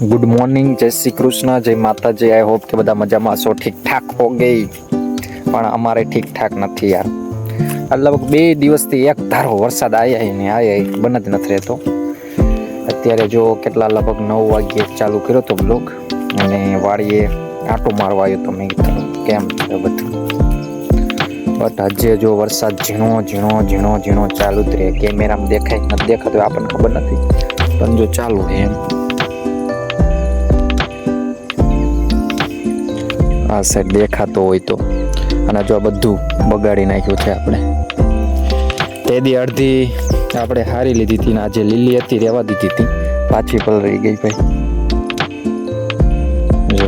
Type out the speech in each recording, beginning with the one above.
Good morning, जय श्री कृष्ण, जय माता जी। आई होप કે બધા મજામાં છો, ઠીક ઠાક હો ગઈ, પણ અમારે ઠીક ઠાક નથી યાર। લગભગ 2 દિવસથી એક ધારો વરસાદ આયા ને આયા બંધ જ નથી રહેતો। અત્યારે જો કેટલા લગભગ 9 વાગ્યે ચાલુ કર્યો તો બ્લોગ અને વાડીએ આંટો મારવા આવ્યો તો મેં કીધું કેમ છે બધું, બટ આજે જો વરસાદ ઝીણો ઝીણો ઝીણો ઝીણો ચાલુ જ રહે। કેમેરામાં દેખાય નથી દેખાતો આપણને ખબર નથી, પણ જો ચાલુ છે એમ। આ સાઈડ દેખાતો હોય તો, અને જો બધું બગાડી નાખ્યું છે આપણે। તે દી અડધી આપણે હારી લીધી હતી ને આજે લીલી હતી રહેવા દીધી હતી, પાછી પલળી ગઈ ભાઈ। જો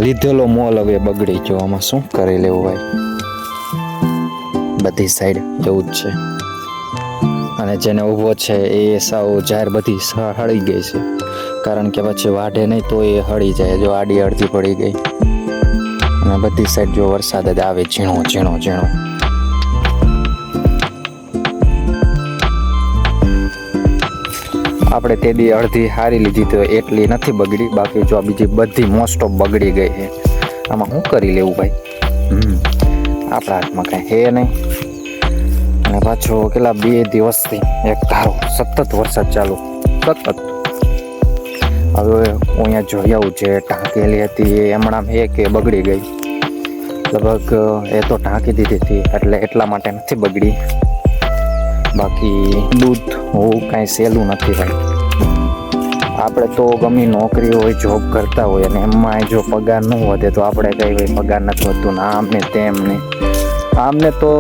લીધેલો મોલ હવે બગડી ગયો, આમાં શું કરી લેવું ભાઈ। બધી સાઈડ એવું જ છે, અને જેને ઊભો છે એ સાવ જાહેર બધી હળી ગઈ છે, કારણ કે પછી વાઢે નહીં તો એ હળી જાય। જો આડી અડધી પડી ગઈ, અને બધી સાઈડ જો વરસાદ જ આવે ઝીણો ઝીણો ઝીણો। આપણે તે દી અડધી હારી લીધી તો એટલી નથી બગડી, બાકી જો બીજી બધી મોસ્ટ ઓફ બગડી ગઈ છે। આમાં શું કરી લેવું ભાઈ, આપણા હાથમાં કાંઈ છે નહીં। અને પાછો કેટલા 2 દિવસથી એક ધારો સતત વરસાદ ચાલુ, સતત। હવે અહીંયા જોઈ આવું છે, ટાંકેલી હતી એ હમણાં કે બગડી ગઈ, લગભગ એ તો ટાંકી દીધી હતી એટલે એટલા માટે નથી બગડી, બાકી દૂધ હોવું કાંઈ સહેલું નથી ભાઈ। આપણે તો ગમે નોકરી હોય, જોબ કરતા હોય, અને એમાં જો પગાર ન વધે તો આપણે કંઈ ભાઈ પગાર નથી વધતું ને આમ ને તેમ ને। આમને તો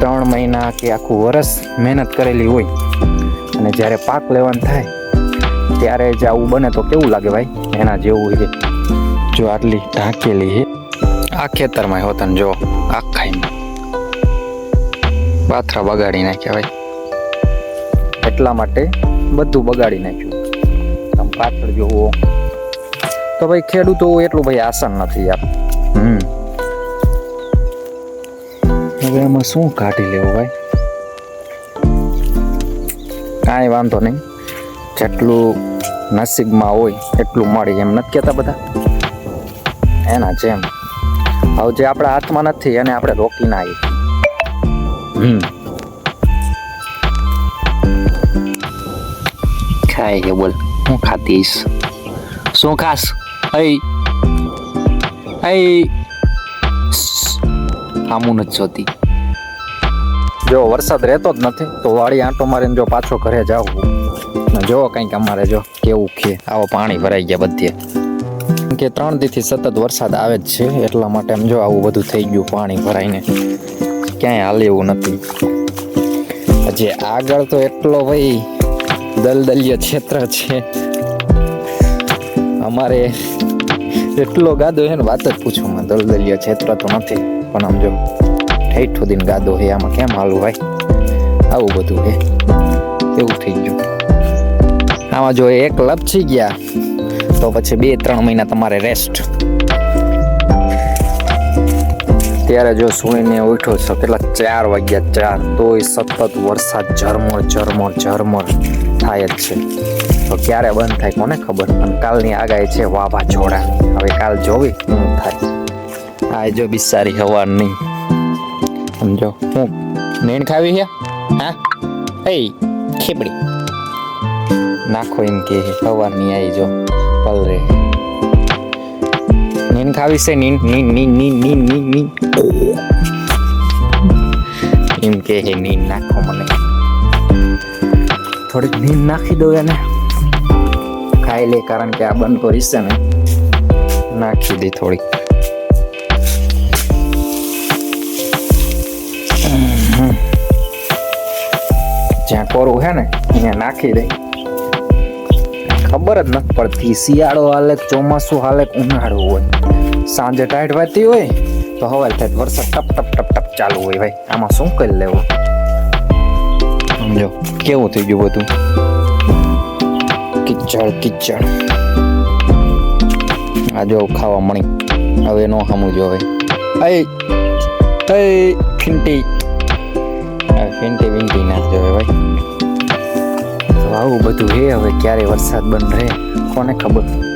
3 મહિના કે આખું વર્ષ મહેનત કરેલી હોય, અને જ્યારે પાક લેવાનું થાય ત્યારે જ આવું બને તો કેવું લાગે ભાઈ, એના જેવું છે। જો આટલી ઢાંકેલી છે આ ખેતરમાં હોતા ને જો આખાઈમાં પાથરા બગાડી નાખ્યા ભાઈ, એટલા માટે બધું બગાડી નાખ્યું। આમ પાછળ જોવો તો ભાઈ ખેડૂતો એટલું ભાઈ આસાન નથી યાર। હવે આમાં શું કાઢી લેવું ભાઈ, કાંઈ વાંધો નહીં, જેટલું નસીબમાં હોય એટલું મળી, એમ નથી કહેતા બધા, એના જેમ હવે જે આપણા હાથમાં નથી એને આપણે રોકી ના આવીએ। ખાય કે બોલ, હું ખાતીશ, શું ખાસ? આમું નથી જોતી। જો વરસાદ રહેતો જ નથી તો વાડી આંટો મારીને જો પાછો ઘરે જાવ, જો કંઈક અમારે જો કેવું કે આવો પાણી ભરાઈ ગયા બધે, કે 3 દીથી સતત વરસાદ આવે જ છે, એટલા માટે એમ જો આવું બધું થઈ ગયું પાણી ભરાઈને, ક્યાંય હાલે એવું નથી। હજી આગળ તો એટલો ભાઈ દલદલીય ક્ષેત્ર છે અમારે, એટલો ગાદો છે ને વાત જ પૂછું, દલદલીય ક્ષેત્ર તો નથી પણ આમ જો ઠેઠ સુધીને ગાદો છે, આમાં કેમ હાલું ભાઈ, આવું બધું છે, એવું થઈ ગયું। આમાં જો એક લપસી ગયા તો પછી 2-3 મહિના તમારે રેસ્ટ। ત્યારે જો સુઈને ઉઠ્યો છો કેટલા 4 વાગ્યા 4, તોય સતત વરસાદ ઝરમર ઝરમર ઝરમર થાય જ છે। તો ક્યારે બંધ થાય કોને ખબર, અને કાલની આગાહી છે વાવાઝોડા, હવે કાલ જોવી શું થાય। આ જો બિસારી હવાની સમજો હું નીણ ખાવી છે, હા એ ખેપડી નાખો એમ કે હવાની આવી જો પલરે, નીન ખાવી છે, નીન નીન નીન નીન નીન નીન નીન એમ કે હે નીન નાખો, મને થોડીક નીન નાખી દો એને, ખાઈ લે, કારણ કે આ બંધ કરી છે ને, નાખી દે થોડીક। જ્યાં કોરું છે ને અહીંયા નાખી દે, ખબર જ નથી પડતી શિયાળો હાલે ચોમાસું હાલે ઉનાળો હોય, સાંજે ટાઈટ વાતી હોય તો હવાર થાય વરસાદ ટપ ટપ ટપ ટપ ચાલુ હોય ભાઈ, આમાં શું કરી લેવું। સમજો કેવું થઈ ગયું બધું, કિચડ કિચડ। આ જો ખાવા મળી, હવે નો સામું જો હવે ફીંટી ફીંટી વિંટી ના જોવે ભાઈ, આવું બધું હે. હવે ક્યારે વરસાદ બંધ રહે કોને ખબર.